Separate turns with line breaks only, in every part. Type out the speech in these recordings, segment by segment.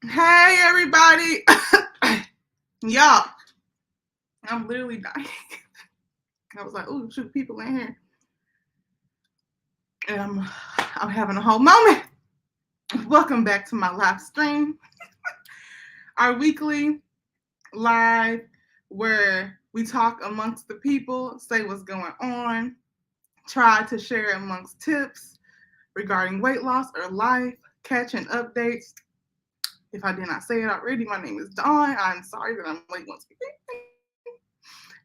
Hey everybody. Y'all, I'm literally dying. I was like, oh shoot, people in here. And I'm having a whole moment. Welcome back to my live stream. Our weekly live where we talk amongst the people, say what's going on, try to share amongst tips regarding weight loss or life, catching updates. If I did not say it already, my name is Dawn. I'm sorry that I'm late once again.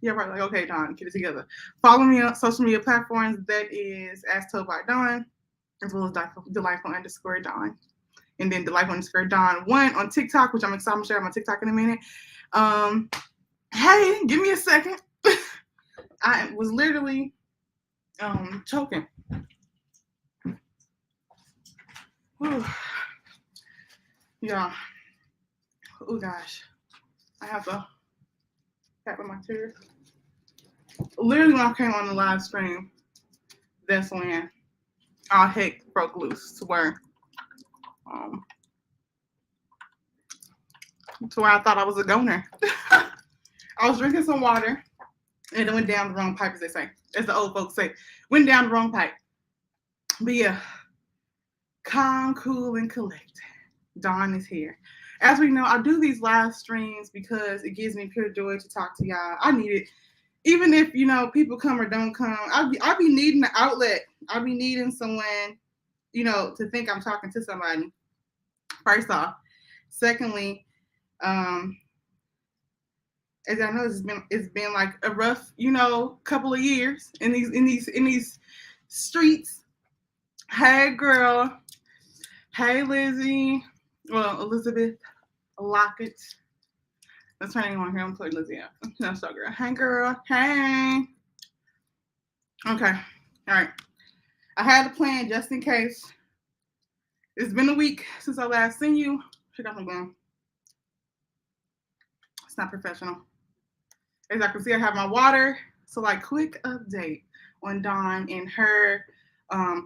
Yeah, right. Like, okay, Dawn, get it together. Follow me on social media platforms. That is As Told by Dawn, as well as Delightful_Dawn. And then Delightful_Dawn1 on TikTok, which I'm excited to share my TikTok in a minute. Um, hey, give me a second. I was literally choking. Whew. Yeah. Oh gosh. I have to tap on my tears. Literally when I came on the live stream, that's when all heck broke loose um to where I thought I was a goner. I was drinking some water and it went down the wrong pipe, as they say, as the old folks say. Went down the wrong pipe. But yeah, calm, cool, and collected. Dawn is here. As we know, I do these live streams because it gives me pure joy to talk to y'all. I need it. Even if, people come or don't come, I be needing an outlet. I be needing someone, to think I'm talking to somebody. First off. Secondly, as I know, it's been like a rough, couple of years in these streets. Hey, girl. Hey, Lizzie. Well, Elizabeth Lockett. Let's turn on here. I'm putting Lizzie out. No, so girl. Hey, girl. Hey. Okay. All right. I had a plan just in case. It's been a week since I last seen you. Check out my gum. It's not professional. As I can see, I have my water. So, like, quick update on Dawn and her uh,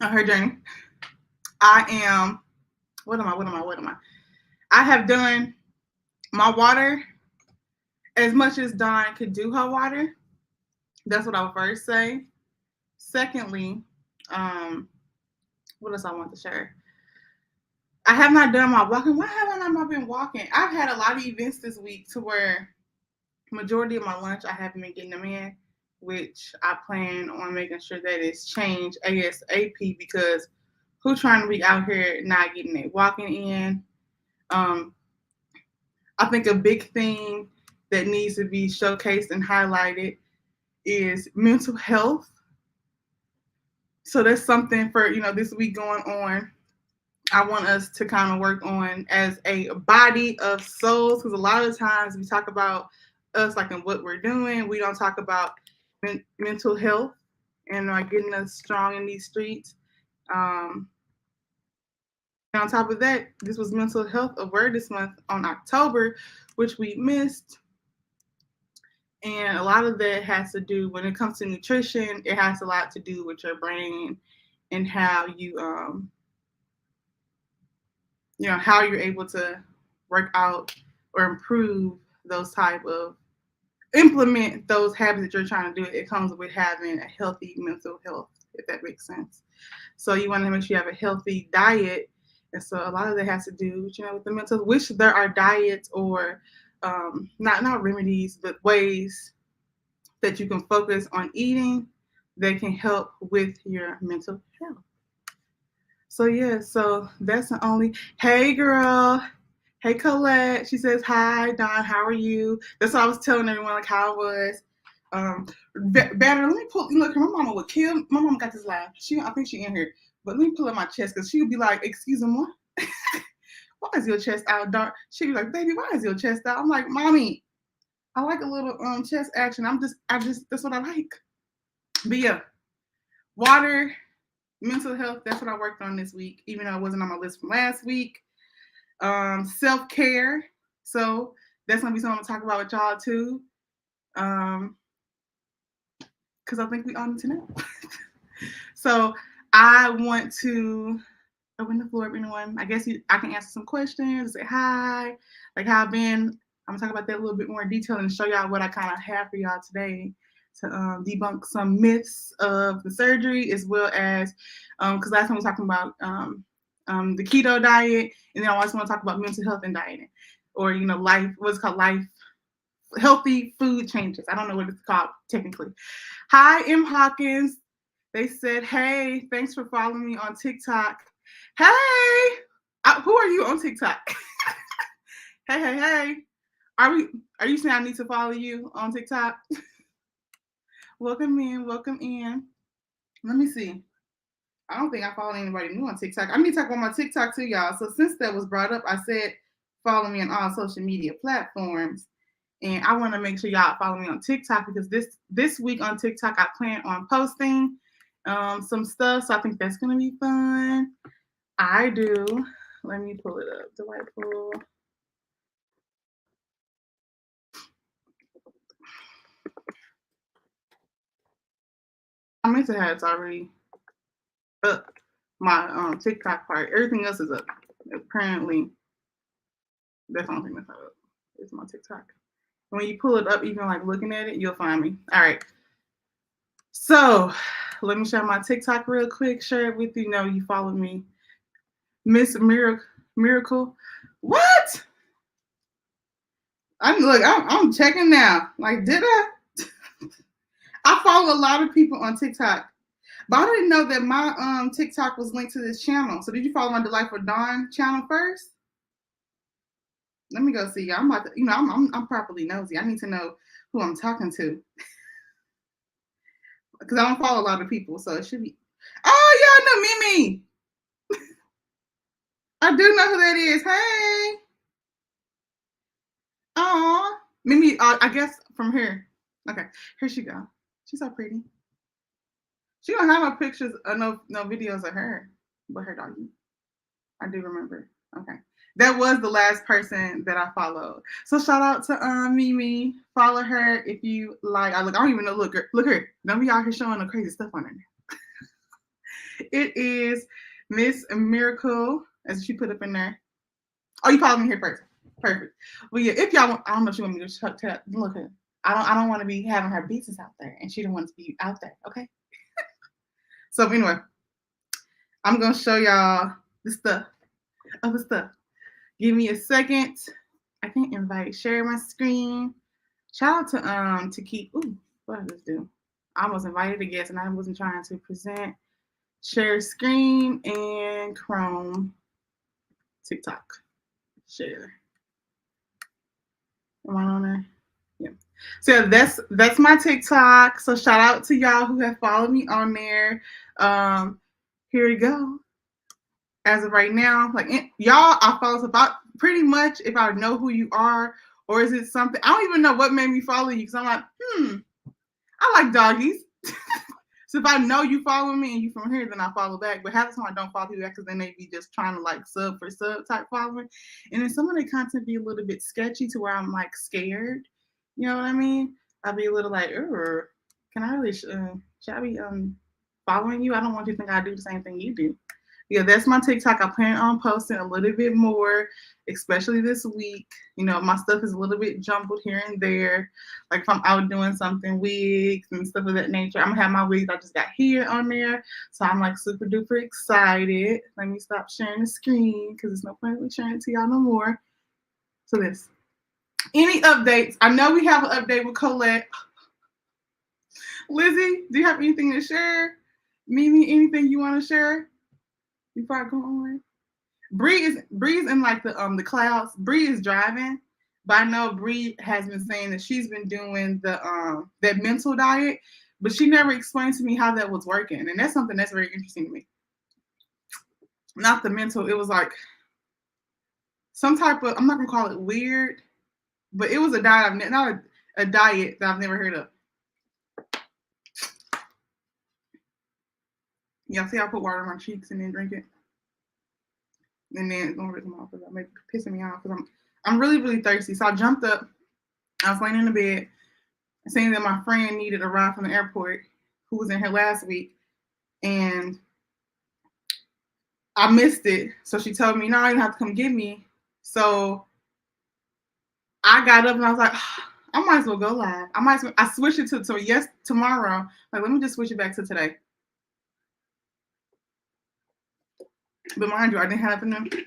her journey. I am. What am I? What am I? What am I? I have done my water as much as Dawn could do her water. That's what I would first say. Secondly, what else I want to share? I have not done my walking. Why have I not been walking? I've had a lot of events this week to where majority of my lunch I haven't been getting them in, which I plan on making sure that it's changed ASAP because who trying to be out here not getting it walking in? Um, I think a big thing that needs to be showcased and highlighted is mental health. So that's something for this week going on. I want us to kind of work on as a body of souls because a lot of times we talk about us like in what we're doing. We don't talk about mental health and getting us strong in these streets. Um, and on top of that, this was Mental Health Awareness Month on October, which we missed. And a lot of that has to do when it comes to nutrition. It has a lot to do with your brain and how how you're able to work out or improve those type of implement those habits that you're trying to do. It comes with having a healthy mental health, if that makes sense. So you want to make sure you have a healthy diet. And so a lot of that has to do with the mental, which there are diets or not remedies, but ways that you can focus on eating that can help with your mental health. So yeah, so that's the only. Hey girl, hey Colette. She says hi, Don. How are you? That's what I was telling everyone like how I was. Better. Let me pull. Look, my mama would kill. My mama got this laugh. I think she in here. But let me pull up my chest because she would be like, "Excuse me, why is your chest out, dark?" She'd be like, "Baby, why is your chest out?" I'm like, "Mommy, I like a little chest action. I just that's what I like." But yeah, water, mental health. That's what I worked on this week, even though it wasn't on my list from last week. Self-care. So that's gonna be something I'm gonna talk about with y'all too. Um, because I think we all need to know. So I want to open the floor up anyone. I guess I can answer some questions, say hi, like how I've been. I'm gonna talk about that a little bit more in detail and show y'all what I kind of have for y'all today to debunk some myths of the surgery, as well as because last time we were talking about the keto diet, and then I also want to talk about mental health and dieting, or life, what's called life healthy food changes. I don't know what it's called technically. Hi, M. Hawkins. They said, hey, thanks for following me on TikTok. Hey, who are you on TikTok? Hey. Are you saying I need to follow you on TikTok? Welcome in. Let me see. I don't think I follow anybody new on TikTok. I need to talk about my TikTok too, y'all. So since that was brought up, I said follow me on all social media platforms. And I want to make sure y'all follow me on TikTok because this week on TikTok, I plan on posting some stuff. So I think that's going to be fun. I do. Let me pull it up. Do I pull? I meant to have it's already up. My TikTok part. Everything else is up. Apparently, that's the only thing that's not up. It's my TikTok. When you pull it up, even like looking at it, you'll find me. All right. So let me share my TikTok real quick. Share it with you. Know you follow me. Miss Miracle. What? I'm checking now. Like, did I? I follow a lot of people on TikTok, but I didn't know that my TikTok was linked to this channel. So did you follow my Delightful Dawn channel first? Let me go see. I'm about to, I'm properly nosy. I need to know who I'm talking to because I don't follow a lot of people, so it should be. Oh, y'all know Mimi. I do know who that is. Hey. Aw. Mimi, I guess from here. Okay, here she go. She's so pretty. She don't have no pictures, no videos of her, but her doggy. I do remember. Okay. That was the last person that I followed. So shout out to Mimi. Follow her if you like. I don't even know. Look her. Don't be out here showing the crazy stuff on her. It is Miss Miracle, as she put up in there. Oh, you followed me here first. Perfect. Well, yeah. If y'all want, I don't know if you want me to look her. I don't want to be having her business out there, and she don't want to be out there. Okay. So anyway, I'm gonna show y'all the stuff. Other stuff. Give me a second. I can share my screen. Shout out to keep. Ooh, what did I just do? I almost invited a guest and I wasn't trying to present. Share screen and Chrome. TikTok. Share. Am I on there? Yeah. So that's my TikTok. So shout out to y'all who have followed me on there. Here we go. As of right now, like y'all, I follow about pretty much if I know who you are, or is it something I don't even know what made me follow you because I'm like, I like doggies. So if I know you follow me and you from here, then I follow back. But half the time I don't follow you back because then they be just trying to like sub for sub type following, and then some of the content be a little bit sketchy to where I'm like scared. You know what I mean? I'll be a little like, can I really should I be following you? I don't want you to think I do the same thing you do. Yeah, that's my TikTok. I plan on posting a little bit more, especially this week. My stuff is a little bit jumbled here and there. Like if I'm out doing something, wigs and stuff of that nature. I'm gonna have my wigs I just got here on there. So I'm like super duper excited. Let me stop sharing the screen because there's no point in sharing it to y'all no more. So this. Any updates? I know we have an update with Colette. Lizzie, do you have anything to share? Mimi, anything you want to share? Before I go on, Bree is in like the clouds. Bree is driving, but I know Bree has been saying that she's been doing the that mental diet, but she never explained to me how that was working, and that's something that's very interesting to me. Not the mental, it was like some type of, I'm not gonna call it weird, but it was a diet, not a diet that I've never heard of. Y'all see I put water on my cheeks and then drink it? And then it's gonna rip them off because I'm pissing me off because I'm really, really thirsty. So I jumped up. I was laying in the bed, saying that my friend needed a ride from the airport, who was in here last week, and I missed it. So she told me, no, you have to come get me. So I got up and I was like, I might as well go live. I switched it to tomorrow. Like, let me just switch it back to today. But mind you, I didn't have nothing to.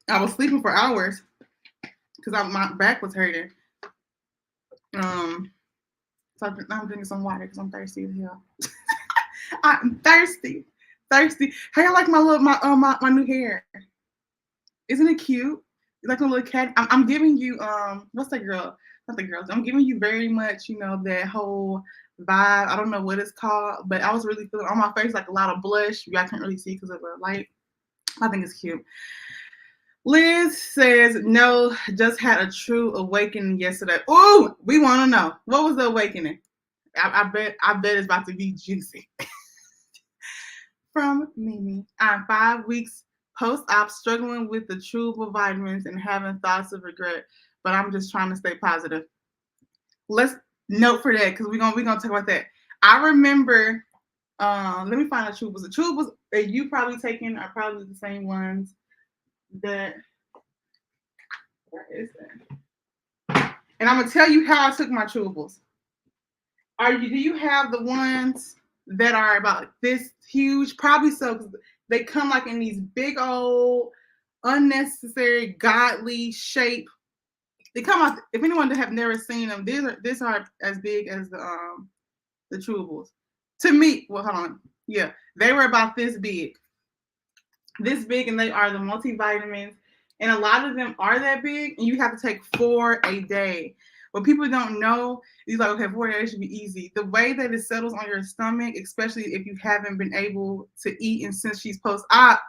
I was sleeping for hours because my back was hurting. So I'm drinking some water because I'm thirsty as hell. I'm thirsty. How you like my new hair? Isn't it cute? Like a little cat. I'm giving you what's that girl? Not the girls. I'm giving you very much, that whole vibe. I don't know what it's called, but I was really feeling on my face like a lot of blush. You guys can't really see because of the light. I think it's cute. Liz says, no, just had a true awakening yesterday. Oh, we want to know. What was the awakening? I bet it's about to be juicy. From Mimi. I'm 5 weeks post-op, struggling with the chewable vitamins and having thoughts of regret, but I'm just trying to stay positive. Let's note for that because we're gonna talk about that. I remember, let me find the chewables. The chewables that you probably taking are probably the same ones that. Where is that? And I'm gonna tell you how I took my chewables. Do you have the ones that are about this huge? Probably so, because they come like in these big old unnecessary godly shape. They come out. If anyone have never seen them, these are as big as the chewables. To me, well, hold on. Yeah, they were about this big, and they are the multivitamins. And a lot of them are that big, and you have to take 4 a day. What people don't know is like, okay, 4 days should be easy. The way that it settles on your stomach, especially if you haven't been able to eat, and since she's post-op,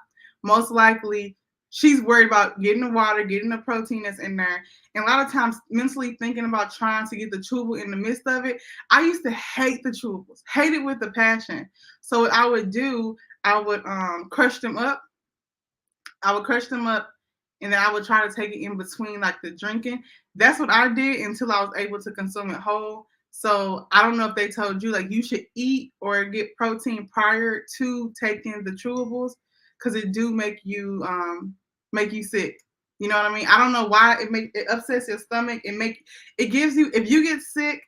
most likely she's worried about getting the water, getting the protein that's in there. And a lot of times mentally thinking about trying to get the chewable in the midst of it, I used to hate the chewables, hate it with a passion. So what I would do, I would crush them up. And then I would try to take it in between like the drinking. That's what I did until I was able to consume it whole. So I don't know if they told you like you should eat or get protein prior to taking the chewables, because it do make you sick. You know what I mean? I don't know why it upsets your stomach. It gives you, if you get sick,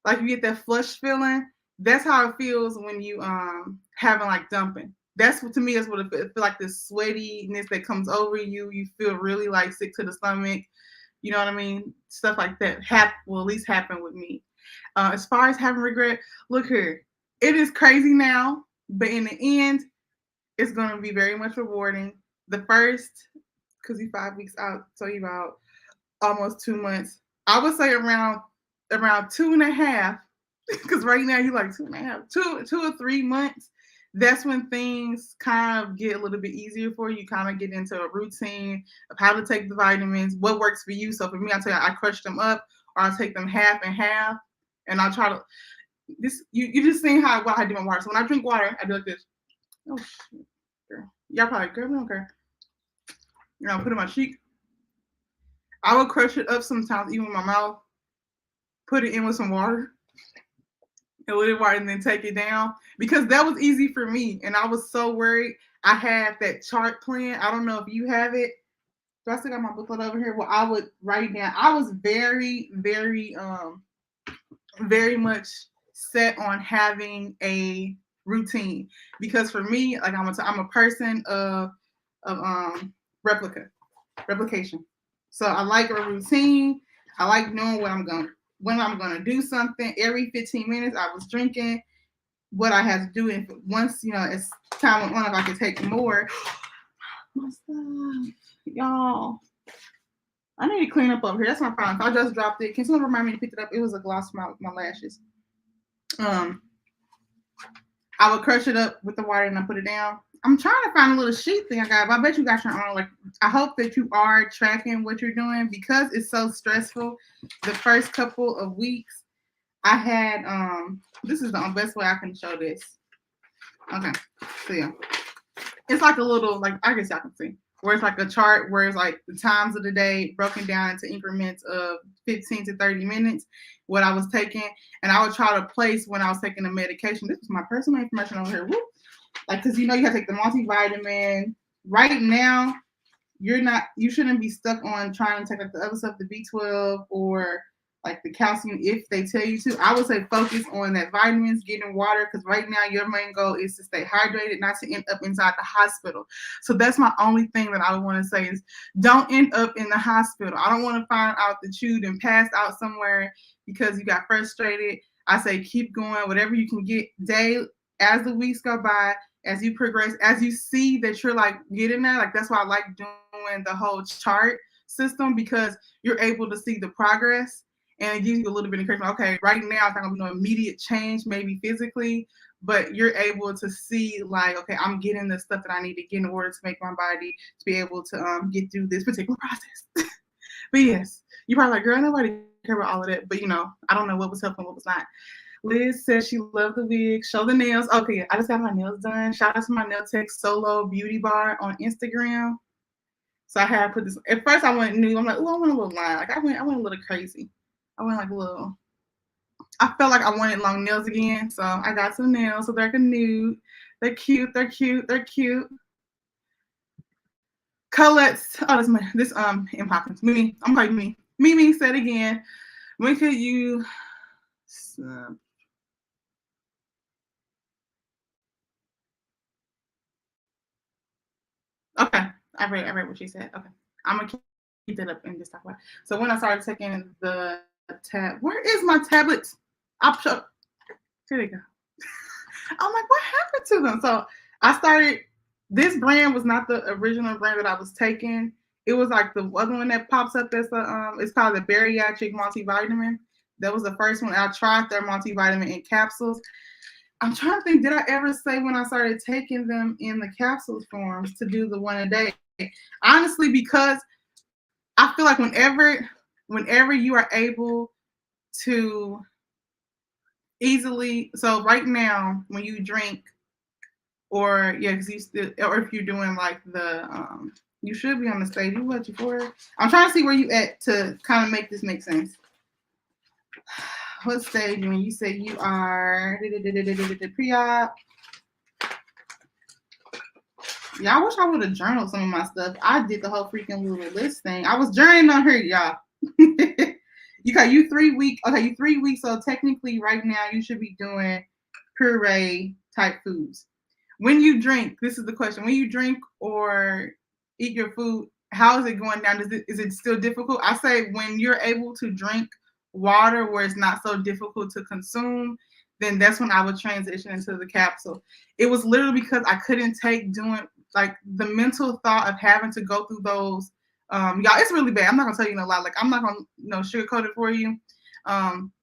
like you get that flush feeling. That's how it feels when you having like dumping. That's what, to me, that's what it feels like, this sweatiness that comes over you. You feel really like sick to the stomach. You know what I mean? Stuff like that will at least happen with me. As far as having regret, look here. It is crazy now, but in the end, it's going to be very much rewarding. The first, because you're 5 weeks out, so you're about almost 2 months. I would say around 2.5, because right now you're like 2.5, 2 or 3 months. That's when things kind of get a little bit easier for you. You kind of get into a routine of how to take the vitamins, what works for you. So for me, I tell you, I crush them up, or I'll take them half and half, and I'll try to. You just seen what I do in water. So when I drink water, I do like this. Oh shit, girl. Y'all probably, girl, we don't care. Put it in my cheek. I would crush it up sometimes, even with my mouth. Put it in with some water. And then take it down, because that was easy for me, and I was so worried. I had that chart plan. I don't know if you have it. Do I still got my booklet over here? Well, I would write down. I was very, very, very much set on having a routine, because for me, like I'm a person of replication. So I like a routine. I like knowing when I'm gonna do something. Every 15 minutes, I was drinking what I had to do, and once as time went on, if I could take more. My stuff, y'all. I need to clean up over here. That's my problem. I just dropped it. Can someone remind me to pick it up? It was a gloss for my lashes. I would crush it up with the water and I put it down. I'm trying to find a little sheet thing I got, but I bet you got your own. Like, I hope that you are tracking what you're doing, because it's so stressful. The first couple of weeks, I had this is the best way I can show this. Okay, so yeah, it's like a little, like, I guess y'all can see. where it's like a chart where it's like the times of the day broken down into increments of 15 to 30 minutes, what I was taking. And I would try to place when I was taking the medication. This was my personal information over here. Whoop. Like, because you have to take the multivitamin. Right now, you shouldn't be stuck on trying to take like the other stuff, the B12 or like the calcium if they tell you to. I would say focus on that vitamins, getting water, because right now your main goal is to stay hydrated, not to end up inside the hospital. So that's my only thing that I would want to say is don't end up in the hospital. I don't want to find out that you then passed out somewhere because you got frustrated. I say keep going, whatever you can get day as the weeks go by, as you progress, as you see that you're like getting there. Like that's why I like doing the whole chart system, because you're able to see the progress and it gives you a little bit of encouragement. Okay, right now it's not gonna be no immediate change, maybe physically, but you're able to see like, okay, I'm getting the stuff that I need to get in order to make my body to be able to get through this particular process. But yes, you're probably like, girl, nobody care about all of that. But I don't know what was helping, what was not. Liz says she loved the wig. Show the nails. Okay, I just got my nails done. Shout out to my nail tech Solo Beauty Bar on Instagram. So I had put this. At first, I went new. I'm like, oh, I want a little line. Like I went a little crazy. I went like a little. I felt like I wanted long nails again, so I got some nails. So they're like a nude. They're cute. They're cute. They're cute. Colette's. Oh, this M Hopkins. Mimi. I'm calling Mimi. Mimi said again. When could you? Okay, I read what she said. Okay, I'm gonna keep that up and just talk about it. So when I started taking the where is my tablet? Here they go. I'm like, what happened to them? So I started. This brand was not the original brand that I was taking. It was like the other one that pops up. That's it's called the Bariatric Multivitamin. That was the first one. I tried their multivitamin in capsules. I'm trying to think, did I ever say when I started taking them in the capsules forms to do the one a day? Honestly, because I feel like whenever you are able to easily, so right now when you drink, or because you still, or if you're doing like the you should be on the stage. You what you for? I'm trying to see where you at to kind of make this make sense. What stage? When you say you are pre-op. Yeah, I wish I would have journaled some of my stuff. I did the whole freaking little list thing. I was journeying on here, y'all. You 3 weeks. Okay, you 3 weeks. So technically, right now you should be doing puree type foods. When you drink, this is the question. When you drink or eat your food, how is it going down? Is it still difficult? I say when you're able to drink water where it's not so difficult to consume, then that's when I would transition into the capsule. It was literally because I couldn't take doing like the mental thought of having to go through those. Y'all, it's really bad. I'm not gonna tell you no lie. Like I'm not gonna sugarcoat it for you.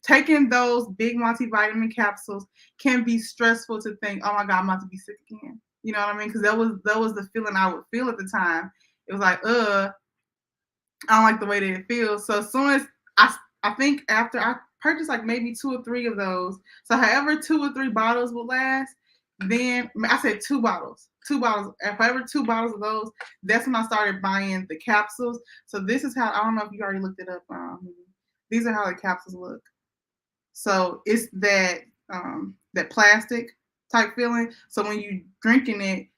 Taking those big multivitamin capsules can be stressful to think, oh my God, I'm about to be sick again. You know what I mean? Because that was the feeling I would feel at the time. It was like, I don't like the way that it feels. So as soon as I think after I purchased like maybe 2 or 3 of those, so however 2 or 3 bottles will last, then I said 2 bottles. 2 bottles. If I ever 2 bottles of those, that's when I started buying the capsules. So this is how, I don't know if you already looked it up. These are how the capsules look. So it's that that plastic type feeling. So when you drinking it,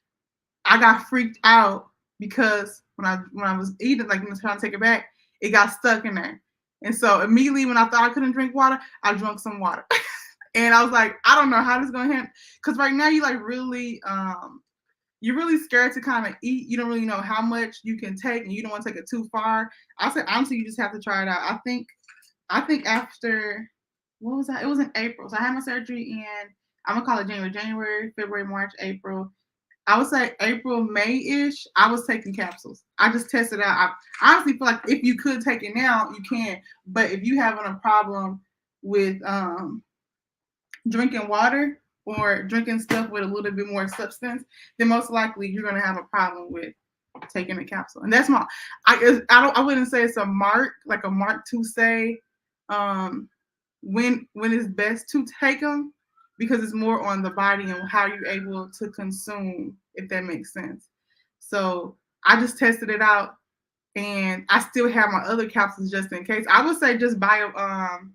I got freaked out because when I was eating, like when I was trying to take it back, it got stuck in there. And so immediately when I thought I couldn't drink water, I drank some water. And I was like, I don't know how this is gonna happen. Because right now you like really you're really scared to kind of eat. You don't really know how much you can take and you don't want to take it too far. I said honestly, you just have to try it out. I think after what was that? It was in April. So I had my surgery in, I'm gonna call it January, February, March, April. I would say April, May-ish, I was taking capsules. I just tested out. I honestly feel like if you could take it now, you can. But if you having a problem with drinking water or drinking stuff with a little bit more substance, then most likely you're gonna have a problem with taking a capsule. And that's I wouldn't say it's a mark to say when it's best to take them, because it's more on the body and how you're able to consume, if that makes sense. So I just tested it out, and I still have my other capsules just in case. I would say just buy a bottle.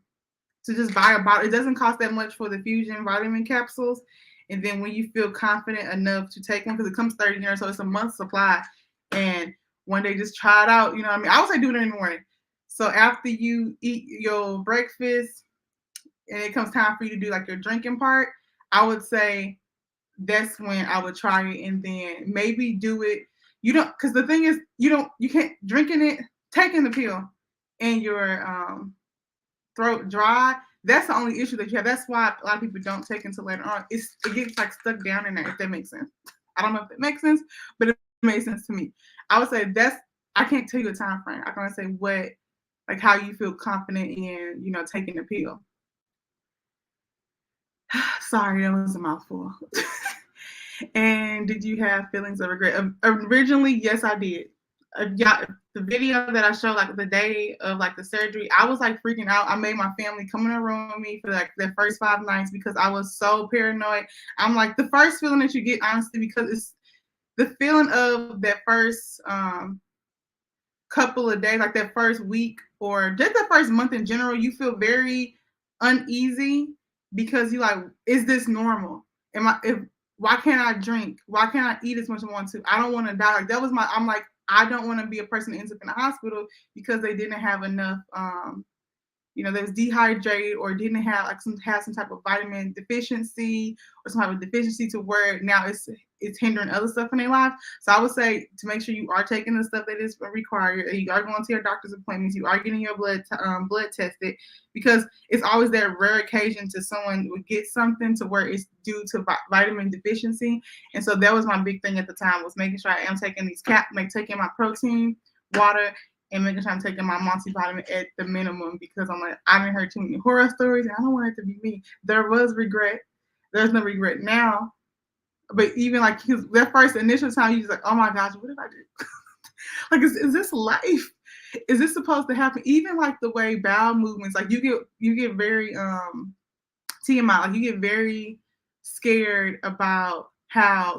It doesn't cost that much for the Fusion vitamin capsules. And then when you feel confident enough to take them, because it comes 30 units, so it's a month supply. And one day just try it out. You know what I mean? I would say do it in the morning. So after you eat your breakfast and it comes time for you to do like your drinking part, I would say that's when I would try it, and then maybe do it. You don't, because the thing is, you can't drinking it, taking the pill, and your throat dry. That's the only issue that you have. That's why a lot of people don't take until later on. It gets like stuck down in there, if that makes sense. I don't know if that makes sense, but it makes sense to me. I would say I can't tell you a time frame. I can only say how you feel confident in, taking the pill. Sorry, that was a mouthful. And did you have feelings of regret? Originally, yes, I did. Yeah, the video that I showed, like the day of like the surgery, I was like freaking out. I made my family come in the room with me for like the first 5 nights because I was so paranoid. I'm like, the first feeling that you get, honestly, because it's the feeling of that first couple of days, like that first week or just the first month in general, you feel very uneasy because you're like, is this normal? Why can't I drink? Why can't I eat as much as I want to? I don't want to die. Like that was I'm like, I don't want to be a person that ends up in the hospital because they didn't have enough, they was dehydrated or didn't have some type of vitamin deficiency or some type of deficiency to where now it's hindering other stuff in their life. So I would say to make sure you are taking the stuff that is required, you are going to your doctor's appointments, you are getting your blood tested, because it's always that rare occasion to someone would get something to where it's due to vitamin deficiency. And so that was my big thing at the time, was making sure I am taking taking my protein, water, and making sure I'm taking my multivitamin at the minimum, because I'm like, I haven't heard too many horror stories and I don't want it to be me. There was regret. There's no regret now. But even like that first initial time, you're just like, oh my gosh, what did I do? Like, is this life? Is this supposed to happen? Even like the way bowel movements, like you get very TMI, like you get very scared about how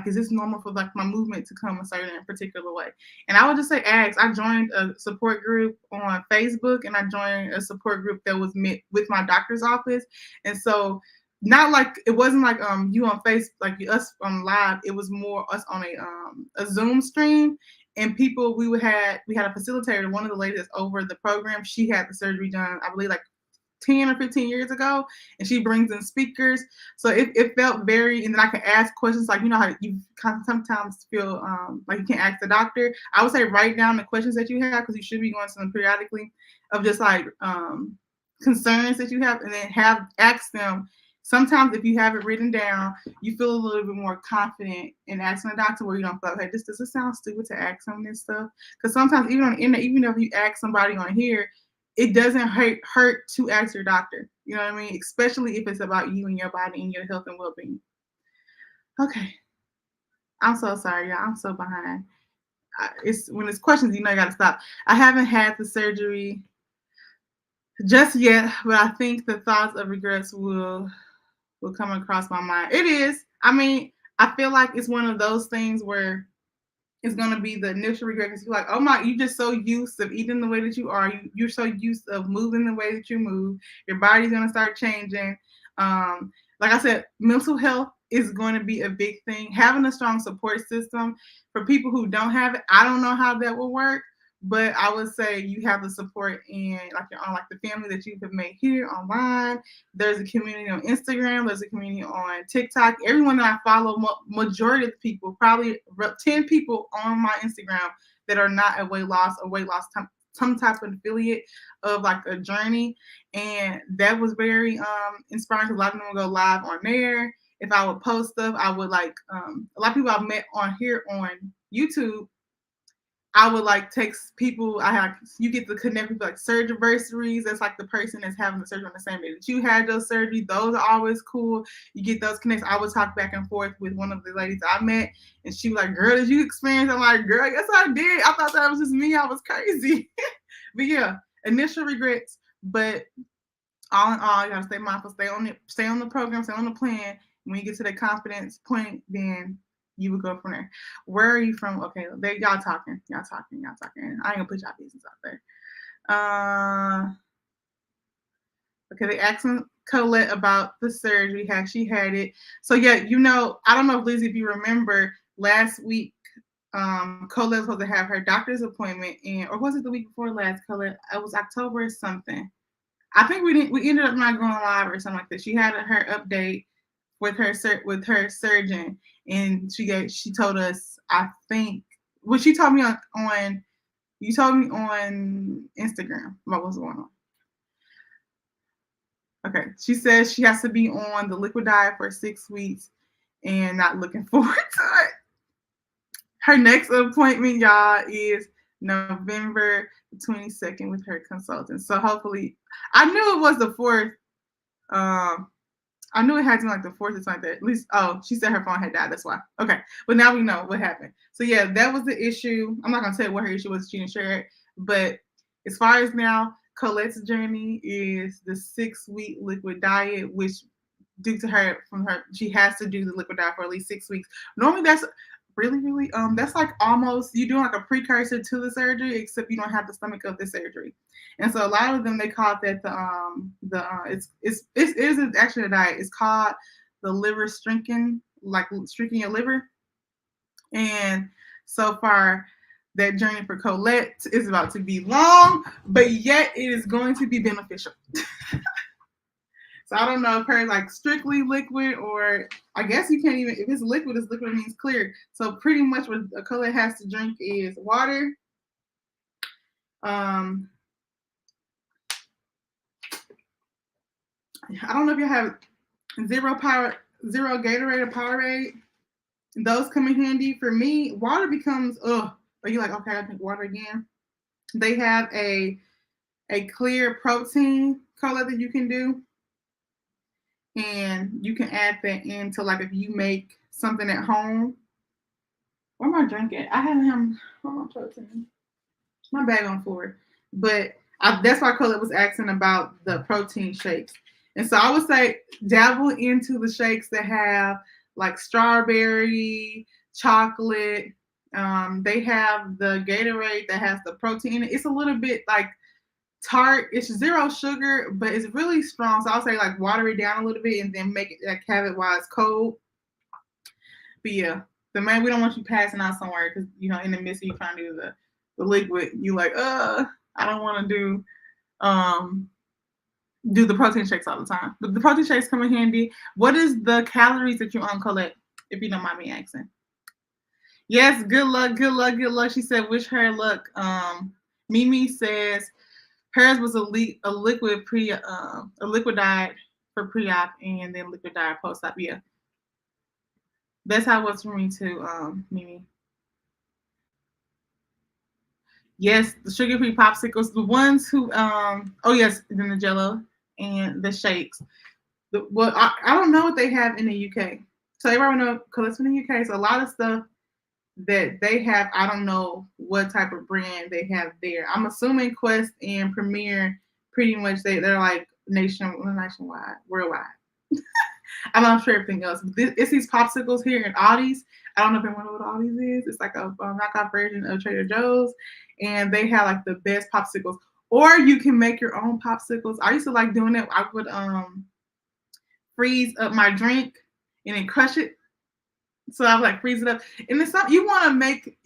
is this normal for like my movement to come a certain particular way? And I would just say ask. I joined a support group on Facebook, and I joined a support group that was met with my doctor's office. And so not like it wasn't like you on Facebook, like us on live. It was more us on a Zoom stream. And people, we had a facilitator, one of the ladies over the program. She had the surgery done, I believe, like 10 or 15 years ago, and she brings in speakers. So it felt very, and then I can ask questions, like, how you sometimes feel like you can't ask the doctor. I would say write down the questions that you have, because you should be going to them periodically, of just like concerns that you have, and then ask them. Sometimes if you have it written down, you feel a little bit more confident in asking a doctor, where you don't feel like, hey, this doesn't sound stupid to ask them this stuff. Because sometimes even on the internet, even if you ask somebody on here, it doesn't hurt to ask your doctor. You know what I mean? Especially if it's about you and your body and your health and well-being. Okay. I'm so sorry, y'all. I'm so behind. When it's questions, you got to stop. I haven't had the surgery just yet, but I think the thoughts of regrets will come across my mind. It is. I mean, I feel like it's one of those things where it's going to be the initial regret, because you're like, oh my, you're just so used to eating the way that you are. You're so used to moving the way that you move. Your body's going to start changing. Like I said, mental health is going to be a big thing. Having a strong support system for people who don't have it, I don't know how that will work, but I would say you have the support in like the family that you have made here online. There's a community on Instagram. There's a community on TikTok. Everyone that I follow, majority of the people, probably 10 people on my Instagram that are not a weight loss some type of affiliate of like a journey. And that was very inspiring, because a lot of them will go live on there. If I would post stuff, I would a lot of people I've met on here on YouTube, I would text people. You get to connect with surgeryversaries. That's like the person that's having the surgery on the same day that you had your surgery. Those are always cool. You get those connects. I would talk back and forth with one of the ladies I met, and she was like, "Girl, did you experience?" I'm like, "Girl, yes, I did. I thought that was just me. I was crazy." But yeah, initial regrets. But all in all, you gotta stay mindful, stay on the program, stay on the plan. When you get to the confidence point, then you would go from there. Where are you from? Okay, y'all talking. I ain't gonna put y'all business out there. Okay, they asked Colette about the surgery, how she had it. So yeah, I don't know if Lizzie, if you remember last week, Colette was supposed to have her doctor's appointment, or was it the week before last, Colette? It was October or something. I think we ended up not going live or something like that. She had her update with her surgeon, and she told us, I think, well, she told me on you told me on Instagram what was going on. Okay, she says she has to be on the liquid diet for 6 weeks and not looking forward to it. Her next appointment, y'all, is November 22nd with her consultant. So hopefully, I knew it was the 4th. I knew it had to be like the 4th or something like that. At least, she said her phone had died. That's why. Okay, but now we know what happened. So yeah, that was the issue. I'm not gonna tell you what her issue was. She didn't share it. But as far as now, Colette's journey is the 6-week liquid diet, which due to she has to do the liquid diet for at least 6 weeks. Normally that's really that's like almost you doing like a precursor to the surgery, except you don't have the stomach of the surgery. And so a lot of them, they call it that it is actually a diet. It's called the liver shrinking, like shrinking your liver. And so far, that journey for Colette is about to be long, but yet it is going to be beneficial. So I don't know if her like strictly liquid, or I guess you can't even, if it's liquid means clear. So pretty much what Colette has to drink is water. I don't know if you have zero Gatorade or Powerade. Those come in handy. For me, water becomes are you like, okay, I drink water again? They have a clear protein color that you can do. And you can add that into, like, if you make something at home. Where am I drinking? I haven't my protein. My bag on the floor. But that's why Colette was asking about the protein shakes. And so I would say dabble into the shakes that have like strawberry, chocolate. They have the Gatorade that has the protein in it. It's a little bit like tart. It's 0 sugar, but it's really strong. So I'll say like water it down a little bit and then make it like have it while it's cold. But yeah, we don't want you passing out somewhere because in the midst of you trying to do the liquid, you like, I don't want to do the protein shakes all the time. But the protein shakes come in handy. What is the calories that you're on, Colette, if you don't mind me asking? Yes, good luck. She said, wish her luck. Mimi says hers was a liquid diet for pre-op and then liquid diet post-op. Yeah, that's how it was for me too, Mimi. Yes, the sugar-free popsicles, the ones who then the Jello and the shakes. I don't know what they have in the UK. So everyone know because it's in the UK. So a lot of stuff that they have, I don't know what type of brand they have there. I'm assuming Quest and Premier pretty much they're like nationwide, worldwide. I'm not sure everything else. It's these popsicles here in Aldi's. I don't know if anyone knows what Aldi's is. It's like a knockoff version of Trader Joe's, and they have like the best popsicles. Or you can make your own popsicles. I used to like doing it. I would freeze up my drink and then crush it. So I would like freeze it up. And it's something you want to make,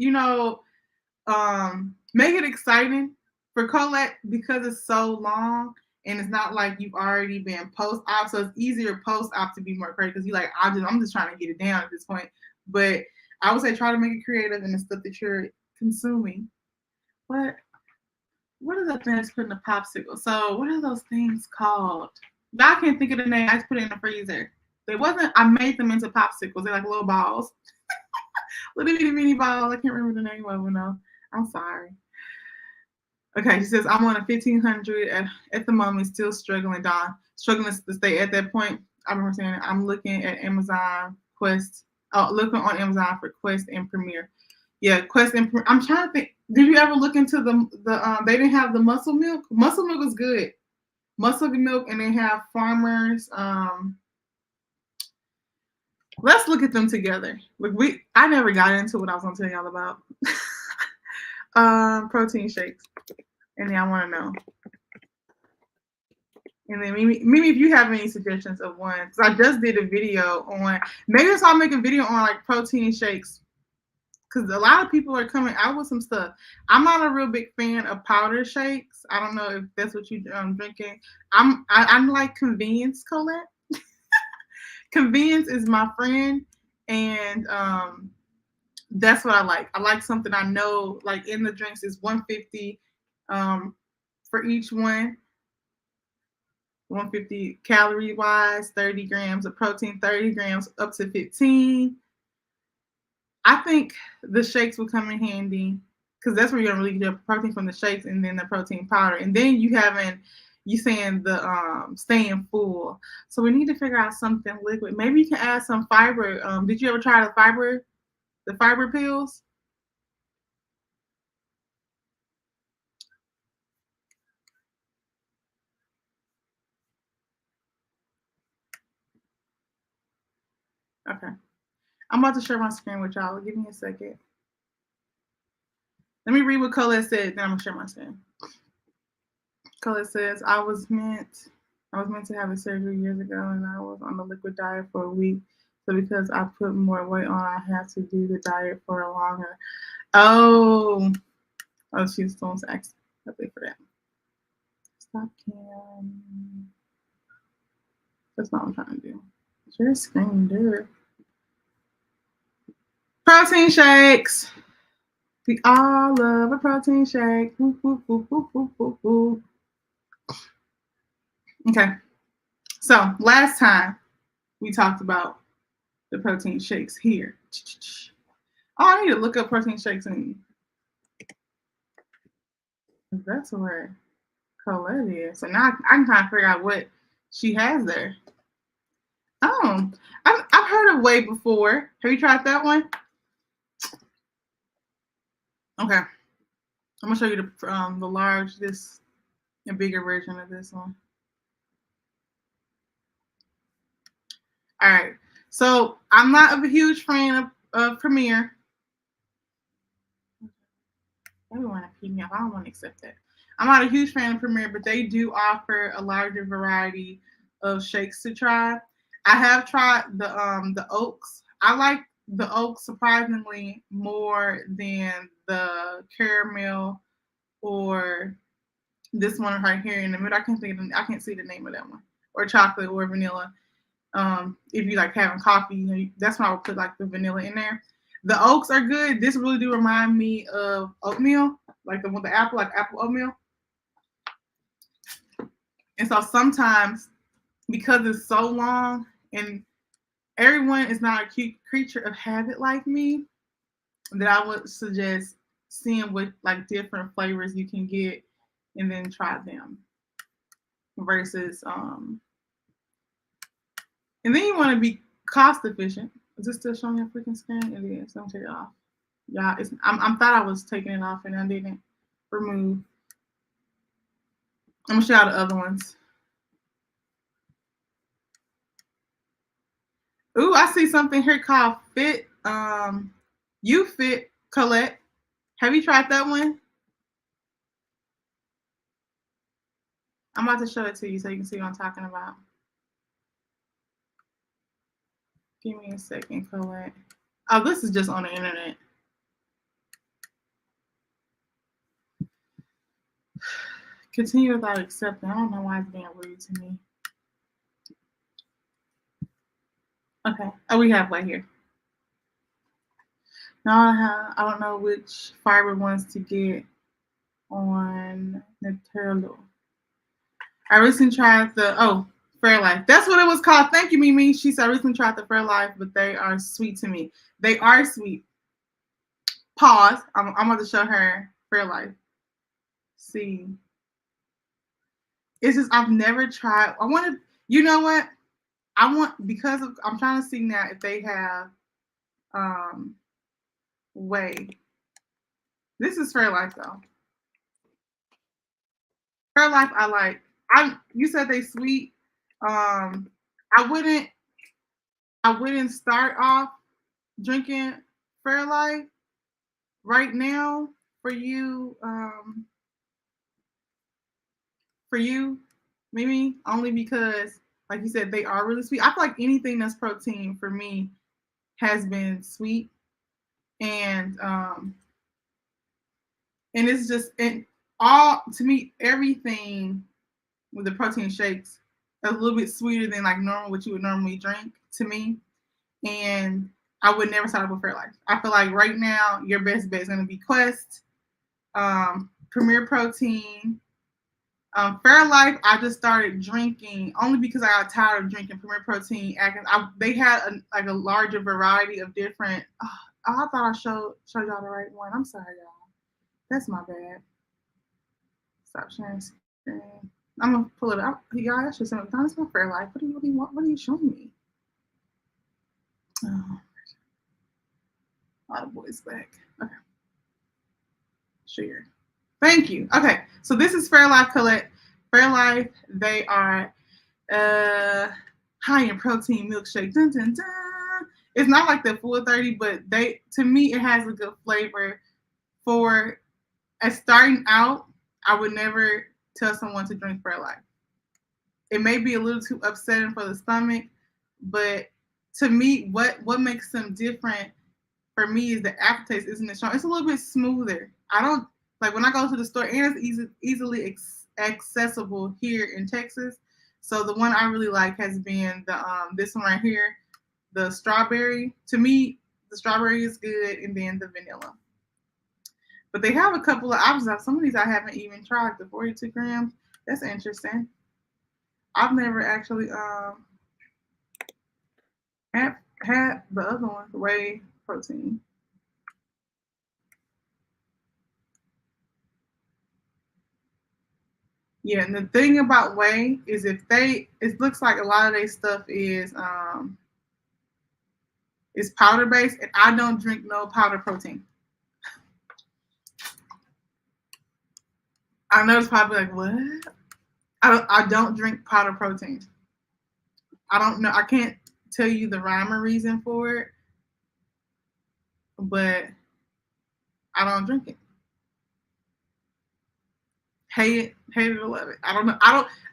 make it exciting for Colette because it's so long. And it's not like you've already been post-op, so it's easier post-op to be more creative because you're like, I'm just trying to get it down at this point. But I would say try to make it creative in the stuff that you're consuming. But what are the things put in a popsicle? So what are those things called? I can't think of the name. I just put it in the freezer. I made them into popsicles. They're like little balls. Little bitty mini balls. I can't remember the name of them though. I'm sorry. Okay, she says, I'm on a 1500 at the moment, still struggling to stay at that point. I remember saying I'm looking at Amazon Quest, looking on Amazon for Quest and Premier. Yeah, Quest and Premier. I'm trying to think, did you ever look into they didn't have the muscle milk? Muscle milk is good. Muscle milk, and they have Farmers, Let's look at them together. Look, I never got into what I was gonna tell y'all about. Protein shakes. And then I want to know. And then Mimi, if you have any suggestions of one, because I just did a video on, maybe I'll make a video on like protein shakes, because a lot of people are coming out with some stuff. I'm not a real big fan of powder shakes. I don't know if that's what you drinking. I'm like convenience, Colette. Convenience is my friend, and that's what I like. I like something I know, like in the drinks is 150 for each one. 150 calorie wise, 30 grams of protein, 30 grams up to 15. I think the shakes will come in handy because that's where you're gonna really get protein from the shakes and then the protein powder. And then you saying the staying full. So we need to figure out something liquid. Maybe you can add some fiber. Did you ever try the fiber pills? Okay. I'm about to share my screen with y'all. Give me a second. Let me read what Colette said, then I'm gonna share my screen. Colette says, I was meant to have a surgery years ago and I was on the liquid diet for a week. So because I put more weight on, I had to do the diet for a longer. Oh, she's still to ask for that. Stop Cam. That's not what I'm trying to do. Share screen, dude. Protein shakes. We all love a protein shake. Woo, woo, woo, woo, woo, woo, woo. Okay. So last time we talked about the protein shakes here. Oh, I need to look up protein shakes and that's where Colette is. So now I can kind of figure out what she has there. Oh, I've heard of whey before. Have you tried that one? Okay, I'm gonna show you the large, a bigger version of this one. All right, so I'm not a huge fan of Premier. Everyone to pee me off. I don't want to accept that. I'm not a huge fan of Premier, but they do offer a larger variety of shakes to try. I have tried the oats. I like the oats surprisingly more than the caramel or this one right here in the middle. I can't see the name of that one, or chocolate or vanilla. If you like having coffee, that's why I would put like the vanilla in there. The oats are good. This really do remind me of oatmeal, like the apple, like apple oatmeal. And so sometimes, because it's so long and everyone is not a cute creature of habit like me, that I would suggest seeing what like different flavors you can get and then try them versus and then you want to be cost efficient. Is it still showing your freaking screen? It is. Don't take it off. Yeah, I'm thought I was taking it off and I didn't remove. I'm gonna show you the other ones. Ooh, I see something here called Fit. You Fit, Colette. Have you tried that one? I'm about to show it to you so you can see what I'm talking about. Give me a second, Colette. Oh, this is just on the internet. Continue without accepting. I don't know why it's being rude to me. Okay. Oh, we have right here. Now I don't know which fiber ones to get on Nutella. I recently tried the Fairlife. That's what it was called. Thank you, Mimi. She said I recently tried the Fairlife, but they are sweet to me. They are sweet. Pause. I'm going to show her Fairlife. See. It's just I've never tried. I want to. You know what? I'm trying to see now if they have whey. This is Fairlife though. Fairlife I like. You said they sweet. I wouldn't I wouldn't start off drinking Fairlife right now for you. For you, maybe only because, like you said, they are really sweet. I feel like anything that's protein for me has been sweet, and it's just and all to me everything with the protein shakes a little bit sweeter than like normal what you would normally drink to me, and I would never start up with Fairlife. I feel like right now your best bet is going to be Quest, Premier Protein. Fairlife, I just started drinking only because I got tired of drinking Premier Protein. They had a larger variety of different. I thought I showed y'all the right one. I'm sorry, y'all. That's my bad. Stop sharing screen. I'm gonna pull it up. Y'all, that's just something. That's my Fairlife. What do you want? What are you showing me? Oh, a lot of boys back. Okay. Share. Thank you. Okay, so this is Fairlife Colette. Fairlife, they are high in protein milkshake. Dun, dun, dun. It's not like the full 30, but to me it has a good flavor. For as starting out, I would never tell someone to drink Fairlife. It may be a little too upsetting for the stomach, but to me, what makes them different for me is the aftertaste isn't as strong. It's a little bit smoother. I don't like when I go to the store, and it's easily accessible here in Texas. So the one I really like has been the this one right here, the strawberry. To me, the strawberry is good, and then the vanilla. But they have a couple of options. Some of these I haven't even tried. The 42 grams. That's interesting. I've never actually had the other one, the whey protein. Yeah, and the thing about whey is it looks like a lot of their stuff is powder based, and I don't drink no powder protein. I know it's probably like, what? I don't drink powder protein. I don't know. I can't tell you the rhyme or reason for it, but I don't drink it. Hate it or love it. I don't know.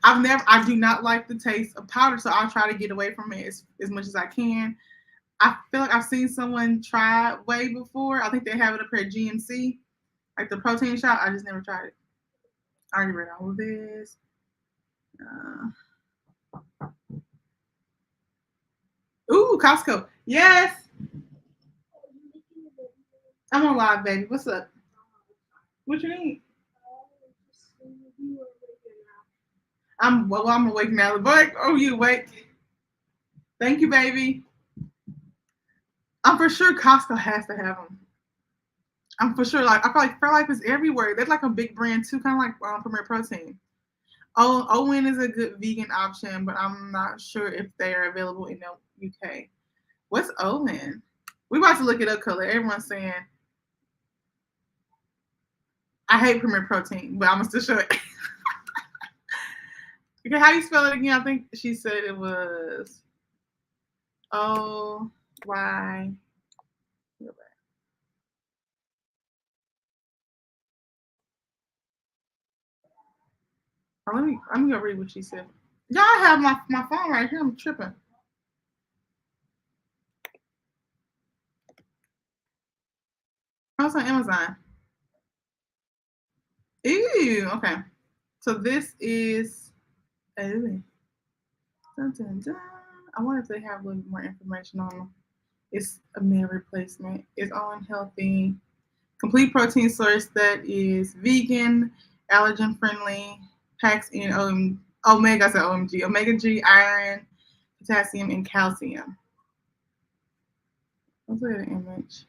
I do not like the taste of powder, so I'll try to get away from it as much as I can. I feel like I've seen someone try whey before. I think they have it up here at GNC, like the protein shop. I just never tried it. I already read all of this. Ooh, Costco. Yes. I'm on live, baby. What's up? What you need? I'm awake now. But oh, you awake? Thank you, baby. I'm for sure Costco has to have them. I'm for sure. Like I feel like Fairlife is everywhere. They're like a big brand too, kind of like Premier Protein. OWYN is a good vegan option, but I'm not sure if they are available in the UK. What's OWYN? We about to look it up, color. Everyone's saying I hate Premier Protein, but I'm gonna still show it. Okay, how you spell it again? I think she said it was OY. Oh, let me go read what she said. Y'all have my phone right here. I'm tripping. I was on Amazon. Ew. Okay. So this is. Dun, dun, dun. I wonder if they have a little more information on them. It's a meal replacement. It's all unhealthy. Complete protein source that is vegan, allergen friendly, packs in omega. I said OMG. Omega G, iron, potassium, and calcium. Let's look at the image.